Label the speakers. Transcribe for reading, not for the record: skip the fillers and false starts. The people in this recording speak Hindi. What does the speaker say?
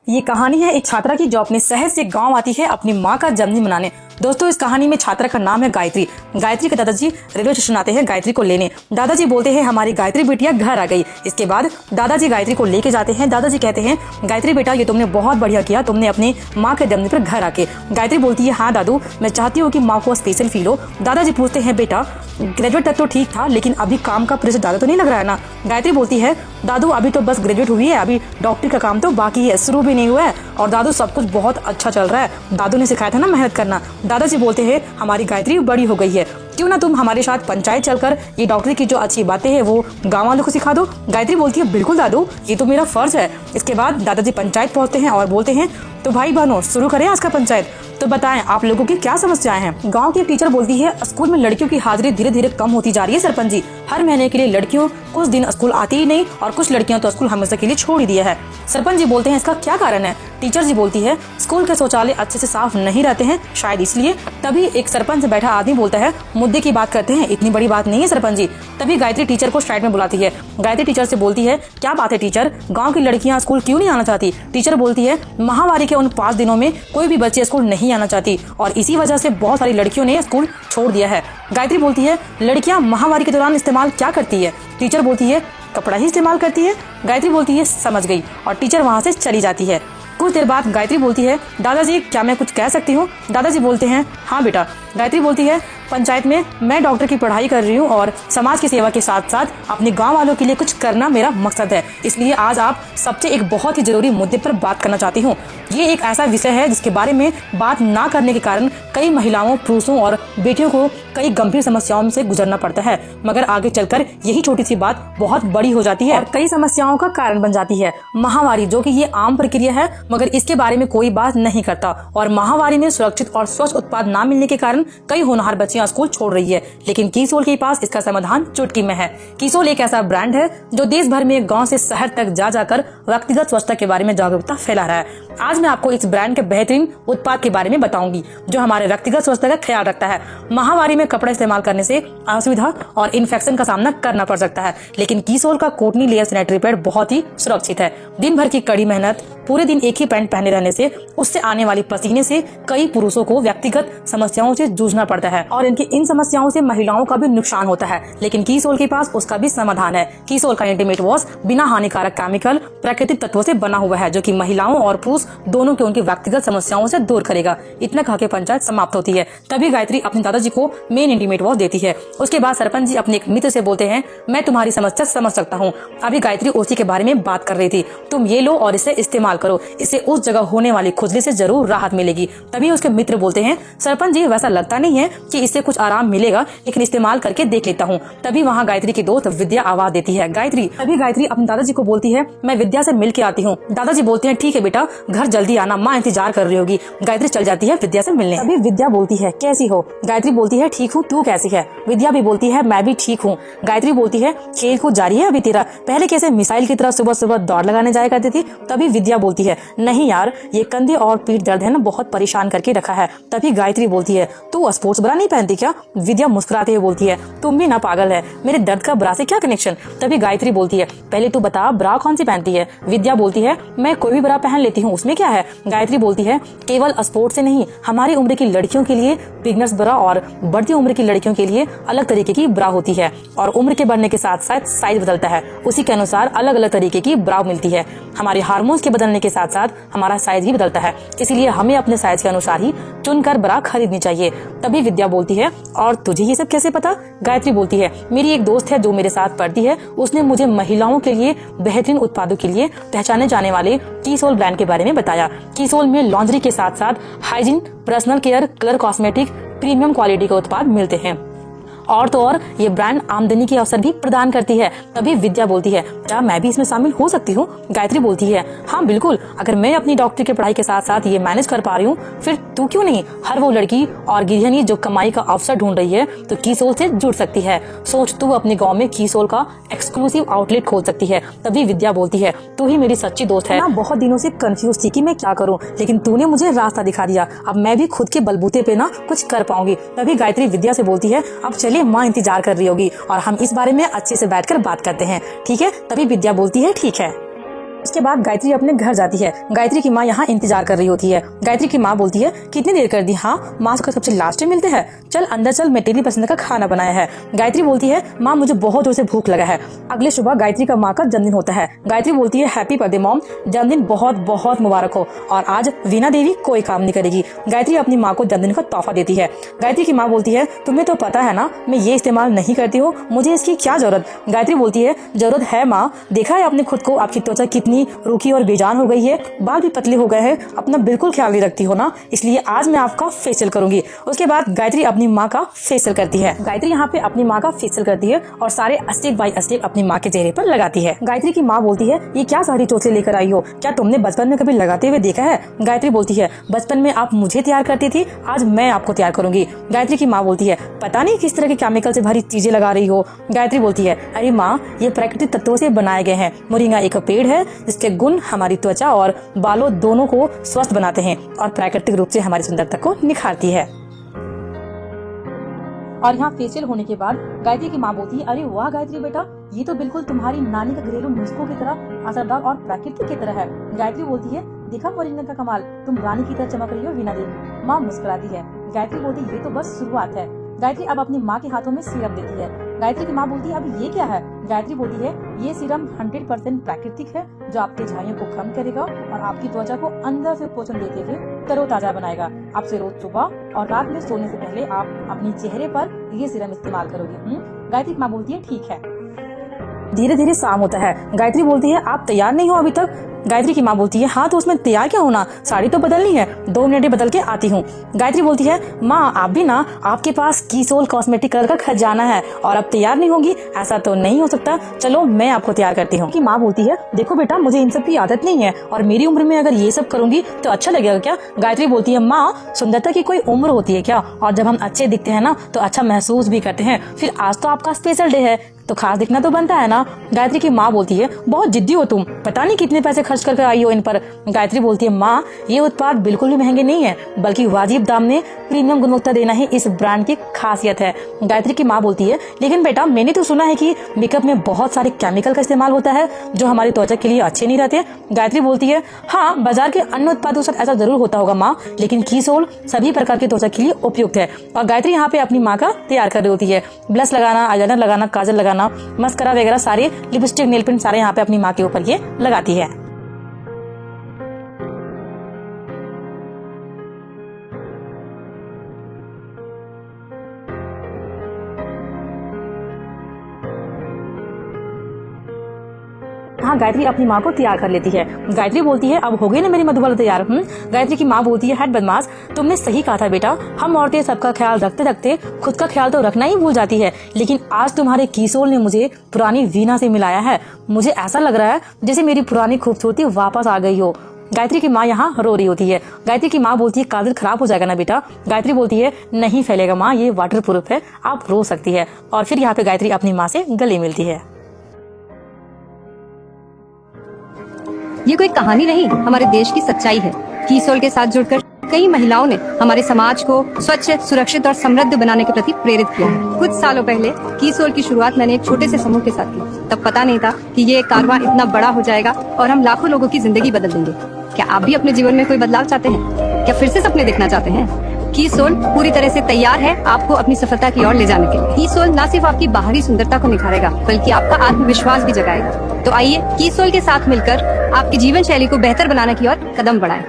Speaker 1: ये कहानी है एक छात्रा की जो अपने शहर से गांव आती है अपनी माँ का जन्मदिन मनाने। दोस्तों, इस कहानी में छात्रा का नाम है गायत्री। गायत्री के दादाजी रेलवे स्टेशन आते हैं गायत्री को लेने। दादाजी बोलते हैं हमारी गायत्री बिटिया घर आ गई। इसके बाद दादाजी गायत्री को लेके जाते हैं। दादाजी कहते हैं गायत्री बेटा, ये तुमने बहुत बढ़िया किया, तुमने अपनी माँ के जन्मदिन पर घर आके। गायत्री बोलती है हाँ दादू, मैं चाहती हूँ कि माँ को स्पेशल फील हो। दादाजी पूछते हैं बेटा ग्रेजुएट तक तो ठीक था, लेकिन अभी काम का प्रेशर ज्यादा तो नहीं लग रहा है ना। गायत्री बोलती है दादू अभी तो बस ग्रेजुएट हुई है, अभी डॉक्टरी का काम तो बाकी है, शुरू भी नहीं हुआ है। और दादू सब कुछ बहुत अच्छा चल रहा है, दादू ने सिखाया था ना मेहनत करना। दादाजी बोलते हैं हमारी गायत्री बड़ी हो गई है, क्यों ना तुम हमारे साथ पंचायत चलकर ये डॉक्टरी की जो अच्छी बातें हैं वो गाँव वालों को सिखा दो। गायत्री बोलती है बिल्कुल दादू, ये तो मेरा फर्ज है। इसके बाद दादाजी पंचायत पहुंचते हैं और बोलते हैं तो भाई बहनों शुरू करें आज का पंचायत। तो बताएं आप लोगों की क्या समस्याएं हैं। गांव की टीचर बोलती है स्कूल में लड़कियों की हाजिरी धीरे धीरे कम होती जा रही है सरपंच जी। हर महीने के लिए लड़कियों कुछ दिन स्कूल आती ही नहीं और कुछ लड़कियां तो स्कूल हमेशा के लिए छोड़ ही दिया है। सरपंच जी बोलते हैं इसका क्या कारण है। टीचर जी बोलती है स्कूल के शौचालय अच्छे से साफ नहीं रहते हैं, शायद इसलिए। तभी एक सरपंच से बैठा आदमी बोलता है मुद्दे की बात करते हैं, इतनी बड़ी बात नहीं है सरपंच जी। तभी गायत्री टीचर को साइड में बुलाती है। गायत्री टीचर से बोलती है क्या बात है टीचर, गाँव की लड़कियां स्कूल क्यों नहीं आना चाहती। टीचर बोलती है माहवारी के उन 5 दिनों में कोई भी बच्चे स्कूल नहीं आना चाहती और इसी वजह से बहुत सारी लड़कियों ने स्कूल छोड़ दिया है। गायत्री बोलती है लड़कियां माहवारी के दौरान इस्तेमाल क्या करती है। टीचर बोलती है कपड़ा ही इस्तेमाल करती है। गायत्री बोलती है समझ गई और टीचर वहां से चली जाती है। कुछ देर बाद गायत्री बोलती है दादाजी क्या मैं कुछ कह सकती हूँ। दादाजी बोलते हैं हाँ बेटा। गायत्री बोलती है पंचायत में मैं डॉक्टर की पढ़ाई कर रही हूँ और समाज की सेवा के साथ साथ अपने गांव वालों के लिए कुछ करना मेरा मकसद है, इसलिए आज आप सबसे एक बहुत ही जरूरी मुद्दे पर बात करना चाहती हूँ। ये एक ऐसा विषय है जिसके बारे में बात ना करने के कारण कई महिलाओं, पुरुषों और बेटियों को कई गंभीर समस्याओं से गुजरना पड़ता है, मगर आगे चलकर यही छोटी सी बात बहुत बड़ी हो जाती है और कई समस्याओं का कारण बन जाती है। माहवारी, जो कि ये आम प्रक्रिया है मगर इसके बारे में कोई बात नहीं करता और माहवारी में सुरक्षित और स्वच्छ उत्पाद न मिलने के कारण कई होनहार बच्चियां स्कूल छोड़ रही है। लेकिन कीसोल के पास इसका समाधान चुटकी में है। कीसोल एक ऐसा ब्रांड है जो देश भर में गांव से शहर तक जा जाकर व्यक्तिगत स्वच्छता के बारे में जागरूकता फैला रहा है। आज मैं आपको इस ब्रांड के बेहतरीन उत्पाद के बारे में बताऊंगी जो हमारे व्यक्तिगत स्वच्छता का ख्याल रखता है। माहवारी में कपड़ा इस्तेमाल करने से असुविधा और इन्फेक्शन का सामना करना पड़ सकता है, लेकिन कीसोल का कोटनी लेयर सैनिटरी पैड बहुत ही सुरक्षित है। दिन भर की कड़ी मेहनत, पूरे दिन एक ही पैंट पहने रहने से उससे आने वाली पसीने से कई पुरुषों को व्यक्तिगत समस्याओं से जूझना पड़ता है और इनकी इन समस्याओं से महिलाओं का भी नुकसान होता है, लेकिन कीसोल के पास उसका भी समाधान है। कीसोल का इंटीमेट वॉश बिना हानिकारक केमिकल प्राकृतिक तत्वों से बना हुआ है जो कि महिलाओं और पुरुष दोनों के उनकी व्यक्तिगत समस्याओं से दूर करेगा। इतना कह के पंचायत समाप्त होती है। तभी गायत्री अपने दादाजी को मेन इंटीमेट वॉश देती है। उसके बाद सरपंच जी अपने एक मित्र से बोलते हैं मैं तुम्हारी समस्या समझ सकता हूँ। अभी गायत्री उसी के बारे में बात कर रही थी, तुम ये लो और इसे इस्तेमाल करो, इससे उस जगह होने वाली खुजली से जरूर राहत मिलेगी। तभी उसके मित्र बोलते हैं सरपंच जी वैसा लगता नहीं है कि इससे कुछ आराम मिलेगा, लेकिन इस्तेमाल करके देख लेता हूँ। तभी वहाँ गायत्री की दोस्त विद्या आवाज देती है गायत्री। तभी गायत्री अपने दादाजी को बोलती है मैं विद्या से मिल के आती हूँ। दादाजी बोलते हैं ठीक है बेटा, घर जल्दी आना, माँ इंतजार कर रही होगी। गायत्री चल जाती है विद्या से मिलने। तभी विद्या बोलती है कैसी हो। गायत्री बोलती है ठीक हूँ, तू कैसी है। विद्या भी बोलती है मैं भी ठीक हूँ। गायत्री बोलती है खेल कूद जारी है अभी तेरा, पहले कैसे मिसाइल की तरह सुबह सुबह दौड़ लगाने जाया करती थी। तभी विद्या बोलती है नहीं यार, ये कंधे और पीठ दर्द है ना, बहुत परेशान करके रखा है। तभी गायत्री बोलती है तू स्पोर्ट्स ब्रा नहीं पहनती क्या। विद्या मुस्कुराते हुए बोलती है तुम भी ना पागल है, मेरे दर्द का ब्रा से क्या कनेक्शन। तभी गायत्री बोलती है पहले तू बता ब्रा कौन सी पहनती है। विद्या बोलती है मैं कोई भी ब्रा पहन लेती हूँ, उसमें क्या है। गायत्री बोलती है केवल स्पोर्ट्स से नहीं, हमारी उम्र की लड़कियों के लिए बिगनर्स ब्रा और बढ़ती उम्र की लड़कियों के लिए अलग तरीके की ब्रा होती है और उम्र के बढ़ने के साथ साथ साइज बदलता है, उसी के अनुसार अलग अलग तरीके की ब्रा मिलती है। हमारे हार्मोन्स के बदलने के साथ साथ हमारा साइज भी बदलता है, इसीलिए हमें अपने साइज के अनुसार ही चुनकर ब्रा खरीदनी चाहिए। तभी विद्या बोलती है और तुझे ये सब कैसे पता। गायत्री बोलती है मेरी एक दोस्त है जो मेरे साथ पढ़ती है, उसने मुझे महिलाओं के लिए बेहतरीन उत्पादों के लिए पहचाने जाने वाले कीसोल ब्रांड के बारे में बताया। कीसोल में लॉन्ड्री के साथ साथ hygiene, personal care, colour cosmetic, premium quality के उत्पाद मिलते हैं और तो और ये ब्रांड आमदनी के अवसर भी प्रदान करती है। तभी विद्या बोलती है क्या मैं भी इसमें शामिल हो सकती हूँ। गायत्री बोलती है हाँ बिल्कुल, अगर मैं अपनी डॉक्टरी की पढ़ाई के साथ साथ ये मैनेज कर पा रही हूँ फिर तू क्यों नहीं। हर वो लड़की और गृहिणी जो कमाई का अवसर ढूंढ रही है तो कीसोल से जुड़ सकती है। सोच तू अपने गाँव में कीसोल का एक्सक्लूसिव आउटलेट खोल सकती है। तभी विद्या बोलती है तू ही मेरी सच्ची दोस्त है। मैं बहुत दिनों से कंफ्यूज थी कि मैं क्या करूँ, लेकिन तूने मुझे रास्ता दिखा दिया, अब मैं भी खुद के बलबूते पे ना कुछ कर पाऊंगी। तभी गायत्री विद्या से बोलती है अब चलिए, माँ इंतजार कर रही होगी और हम इस बारे में अच्छे से बैठकर बात करते हैं, ठीक है। तभी विद्या बोलती है ठीक है। उसके बाद गायत्री अपने घर जाती है। गायत्री की माँ यहाँ इंतजार कर रही होती है। गायत्री की माँ बोलती है कितनी देर कर दी, हाँ माँ को सबसे लास्ट में मिलते हैं, चल अंदर चल, मैं तेरी पसंद का खाना बनाया है। गायत्री बोलती है माँ मुझे बहुत जोर से भूख लगा है। अगले सुबह गायत्री का माँ का जन्मदिन होता है। गायत्री बोलती है हैप्पी बर्थडे मॉम, जन्मदिन बहुत बहुत मुबारक हो, और आज वीणा देवी कोई काम नहीं करेगी। गायत्री अपनी माँ को जन्मदिन का तोहफा देती है। गायत्री की माँ बोलती है तुम्हें तो पता है ना मैं ये इस्तेमाल नहीं करती हूँ, मुझे इसकी क्या जरूरत। गायत्री बोलती है जरूरत है माँ, देखा है आपने खुद को, आपकी त्वचा कितनी रूखी और बेजान हो गई है, बाल भी पतले हो गए हैं, अपना बिल्कुल ख्याल नहीं रखती हो ना, इसलिए आज मैं आपका फेशियल करूंगी। उसके बाद गायत्री अपनी माँ का फेशियल करती है। गायत्री यहाँ पे अपनी माँ का फेशियल करती है और सारे स्टेप बाय स्टेप अपनी माँ के चेहरे पर लगाती है। गायत्री की माँ बोलती है ये क्या सारी चोचले लेकर आई हो, क्या तुमने बचपन में कभी लगाते हुए देखा है। गायत्री बोलती है बचपन में आप मुझे तैयार करती थी, आज मैं आपको तैयार करूंगी। गायत्री की माँ बोलती है पता नहीं किस तरह के केमिकल से भरी चीजें लगा रही हो। गायत्री बोलती है अरे माँ ये प्राकृतिक तत्वों से बनाए गए हैं, मोरिंगा एक पेड़ है जिसके गुण हमारी त्वचा और बालों दोनों को स्वस्थ बनाते हैं और प्राकृतिक रूप से हमारी सुंदरता को निखारती है। और यहाँ फेशियल होने के बाद गायत्री की माँ बोलती है अरे वाह गायत्री बेटा, ये तो बिल्कुल तुम्हारी नानी का घरेलू नुस्खों की तरह असरदार और प्राकृतिक की तरह है। गायत्री बोलती है देखा मोरिंगा का कमाल, तुम रानी की तरह चमक रही हो वीणा देवी। माँ मुस्कुराती है। गायत्री बोलती है ये तो बस शुरुआत है। गायत्री अब अपनी माँ के हाथों में सीरम देती है। गायत्री की माँ बोलती है अब ये क्या है। गायत्री बोलती है ये सीरम 100% प्राकृतिक है जो आपके झाइयों को कम करेगा और आपकी त्वचा को अंदर से पोषण देते हुए तरोताजा बनाएगा। आपसे रोज सुबह और रात में सोने से पहले आप अपने चेहरे पर ये सीरम इस्तेमाल करोगे। गायत्री की माँ बोलती है ठीक है। धीरे धीरे शाम होता है। गायत्री बोलती है आप तैयार नहीं हो अभी तक। गायत्री की माँ बोलती है हाँ तो उसमें तैयार क्या होना, साड़ी तो बदलनी है, 2 मिनट में बदल के आती हूँ। गायत्री बोलती है माँ आप भी ना, आपके पास कीसोल कॉस्मेटिक कलर का खजाना है और अब तैयार नहीं होगी, ऐसा तो नहीं हो सकता, चलो मैं आपको तैयार करती हूँ। माँ बोलती है देखो बेटा मुझे इन सब की आदत नहीं है और मेरी उम्र में अगर ये सब करूंगी तो अच्छा लगेगा क्या। गायत्री बोलती है माँ सुंदरता की कोई उम्र होती है क्या, और जब हम अच्छे दिखते हैं ना तो अच्छा महसूस भी करते हैं, फिर आज तो आपका स्पेशल डे है तो खास दिखना तो बनता है ना। गायत्री की माँ बोलती है बहुत जिद्दी हो तुम, पता नहीं कितने पैसे खर्च करके आई हो इन पर। गायत्री बोलती है माँ ये उत्पाद बिल्कुल भी महंगे नहीं है, बल्कि वाजिब दाम में प्रीमियम गुणवत्ता देना ही इस ब्रांड की खासियत है। गायत्री की माँ बोलती है लेकिन बेटा मैंने तो सुना है कि मेकअप में बहुत सारे केमिकल का इस्तेमाल होता है जो हमारी त्वचा के लिए अच्छे नहीं रहते। गायत्री बोलती है हाँ बाजार के अन्य उत्पादों के साथ ऐसा जरूर होता होगा माँ, लेकिन कीसोल सभी प्रकार की त्वचा के लिए उपयुक्त है। और गायत्री यहाँ पे अपनी माँ का तैयार कर रही होती है। ब्लश लगाना, आईलाइनर लगाना, काजल लगाना, मस्करा वगैरह सारे, लिपस्टिक, नेल पेंट सारे यहाँ पे अपनी माँ के ऊपर ये लगाती है। हाँ गायत्री अपनी माँ को तैयार कर लेती है। गायत्री बोलती है अब हो गई ना मेरी मधुबाला तैयार। गायत्री की माँ बोलती है हट बदमाश, तुमने सही कहा था बेटा, हम औरतें सबका ख्याल रखते रखते खुद का ख्याल तो रखना ही भूल जाती है, लेकिन आज तुम्हारे कीसोल ने मुझे पुरानी वीणा से मिलाया है, मुझे ऐसा लग रहा है जैसे मेरी पुरानी खूबसूरती वापस आ गई हो। गायत्री की माँ यहाँ रो रही होती है। गायत्री की माँ बोलती है काजल खराब हो जाएगा ना बेटा। गायत्री बोलती है नहीं फैलेगा माँ, ये वाटर प्रूफ है, आप रो सकती है। और फिर यहाँ पे गायत्री अपनी माँ से गले मिलती है।
Speaker 2: ये कोई कहानी नहीं, हमारे देश की सच्चाई है। कीसोल के साथ जुड़कर कई महिलाओं ने हमारे समाज को स्वच्छ, सुरक्षित और समृद्ध बनाने के प्रति प्रेरित किया है। कुछ सालों पहले कीसोल की शुरुआत मैंने एक छोटे से समूह के साथ की। तब पता नहीं था कि ये कारवां इतना बड़ा हो जाएगा और हम लाखों लोगों की जिंदगी बदल देंगे। क्या आप भी अपने जीवन में कोई बदलाव चाहते हैं? क्या फिर से सपने देखना चाहते हैं? कीसोल पूरी तरह से तैयार है आपको अपनी सफलता की ओर ले जाने के लिए। कीसोल न सिर्फ आपकी बाहरी सुंदरता को निखारेगा बल्कि आपका आत्मविश्वास भी जगाएगा। तो आइए कीसोल के साथ मिलकर आपकी जीवन शैली को बेहतर बनाने की ओर कदम बढ़ाएं।